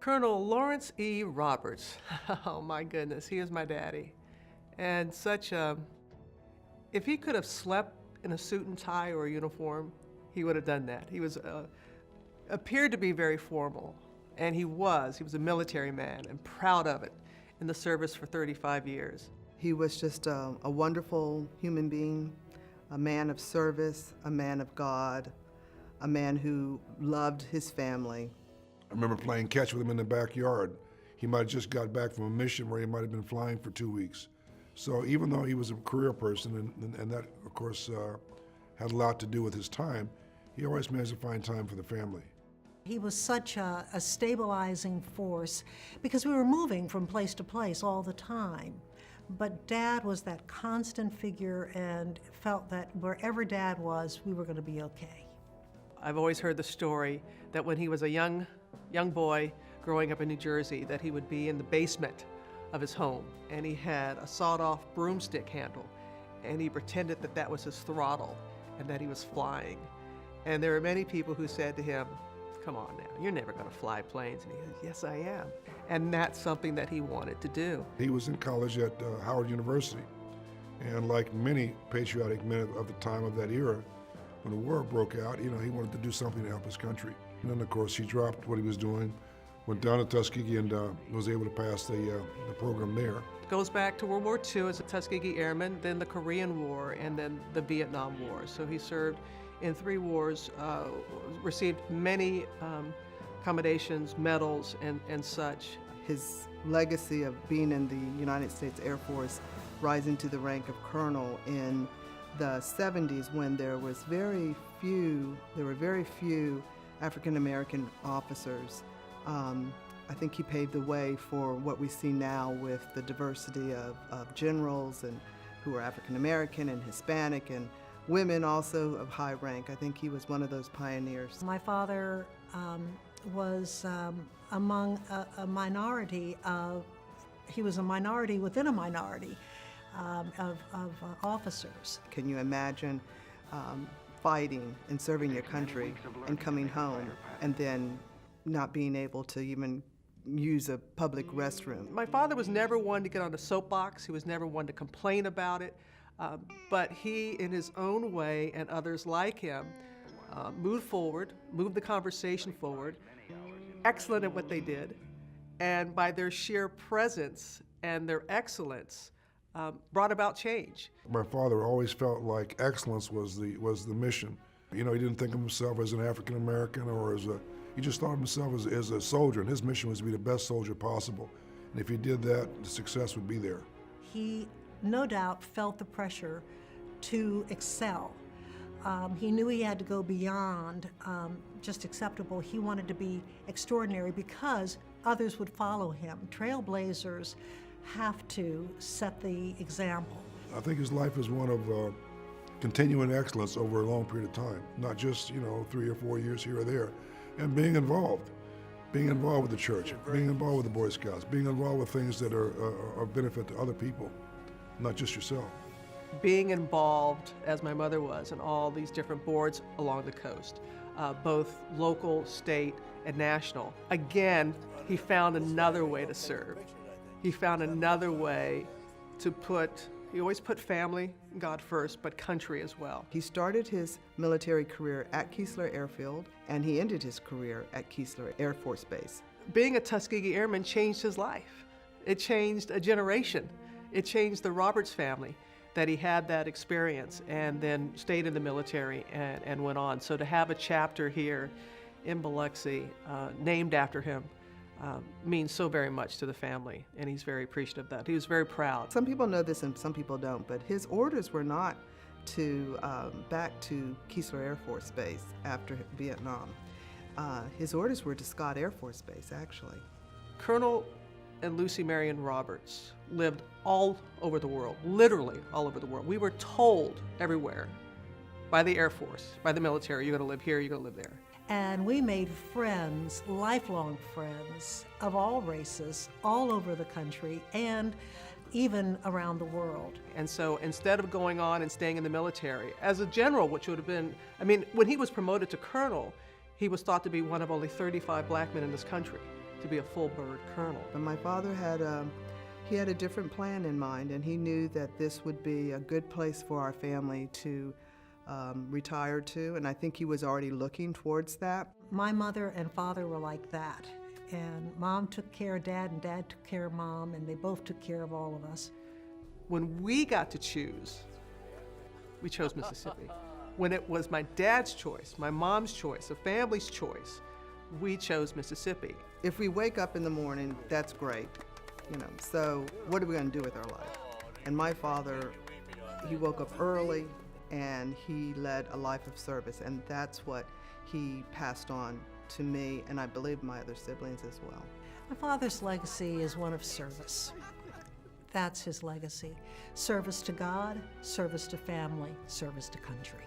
Colonel Lawrence E. Roberts. Oh my goodness, he is my daddy. And if he could have slept in a suit and tie or a uniform, he would have done that. He appeared to be very formal, and he was a military man and proud of it, in the service for 35 years. He was just a wonderful human being, a man of service, a man of God, a man who loved his family. I remember playing catch with him in the backyard. He might have just got back from a mission where he might have been flying for 2 weeks. So even though he was a career person, and that, of course, had a lot to do with his time, he always managed to find time for the family. He was such a stabilizing force because we were moving from place to place all the time. But Dad was that constant figure and felt that wherever Dad was, we were going to be okay. I've always heard the story that when he was a young boy growing up in New Jersey, that he would be in the basement of his home, and he had a sawed-off broomstick handle, and he pretended that that was his throttle and that he was flying. And there were many people who said to him, "Come on now, you're never going to fly planes." And he goes, "Yes, I am." And that's something that he wanted to do. He was in college at Howard University, and like many patriotic men of the time of that era, when the war broke out, he wanted to do something to help his country. And then, of course, he dropped what he was doing, went down to Tuskegee, and was able to pass the program there. It goes back to World War II as a Tuskegee Airman, then the Korean War, and then the Vietnam War. So he served in 3 wars, received many accommodations, medals, and such. His legacy of being in the United States Air Force, rising to the rank of colonel in the 70s when there were very few African American officers. I think he paved the way for what we see now with the diversity of generals and who are African American and Hispanic and women also of high rank. I think he was one of those pioneers. My father was among a minority he was a minority within a minority of officers. Can you imagine fighting and serving your country and coming home and then not being able to even use a public restroom? My father was never one to get on a soapbox. He was never one to complain about it. But he, in his own way, and others like him, moved the conversation forward, excellent at what they did, and by their sheer presence and their excellence, brought about change. My father always felt like excellence was the mission. He didn't think of himself as an African American or he just thought of himself as a soldier, and his mission was to be the best soldier possible. And if he did that, the success would be there. He no doubt felt the pressure to excel. He knew he had to go beyond just acceptable. He wanted to be extraordinary because others would follow him. Trailblazers have to set the example. I think his life is one of continuing excellence over a long period of time, not just 3 or 4 years here or there, and being involved with the church, being involved with the Boy Scouts, being involved with things that are of benefit to other people, not just yourself. Being involved, as my mother was, in all these different boards along the coast, both local, state, and national. Again, he found another way to serve. He found another way to he always put family and God first, but country as well. He started his military career at Keesler Airfield, and he ended his career at Keesler Air Force Base. Being a Tuskegee Airman changed his life. It changed a generation. It changed the Roberts family, that he had that experience and then stayed in the military and went on. So to have a chapter here in Biloxi named after him means so very much to the family, and he's very appreciative of that. He was very proud. Some people know this and some people don't, but his orders were not back to Keesler Air Force Base after Vietnam. His orders were to Scott Air Force Base, actually. Colonel and Lucy Marion Roberts lived all over the world, literally all over the world. We were told everywhere by the Air Force, by the military, you're going to live here, you're going to live there. And we made friends, lifelong friends of all races, all over the country and even around the world. And so instead of going on and staying in the military, as a general, which would have been, when he was promoted to colonel, he was thought to be one of only 35 black men in this country. to be a full bird colonel. But my father he had a different plan in mind, and he knew that this would be a good place for our family to retire to, and I think he was already looking towards that. My mother and father were like that, and Mom took care of Dad, and Dad took care of Mom, and they both took care of all of us. When we got to choose, we chose Mississippi. When it was my dad's choice, my mom's choice, a family's choice, we chose Mississippi. If we wake up in the morning, that's great, so what are we going to do with our life? And my father, he woke up early and he led a life of service, and that's what he passed on to me, and I believe my other siblings as well. My father's legacy is one of service. That's his legacy. Service to God, service to family, service to country.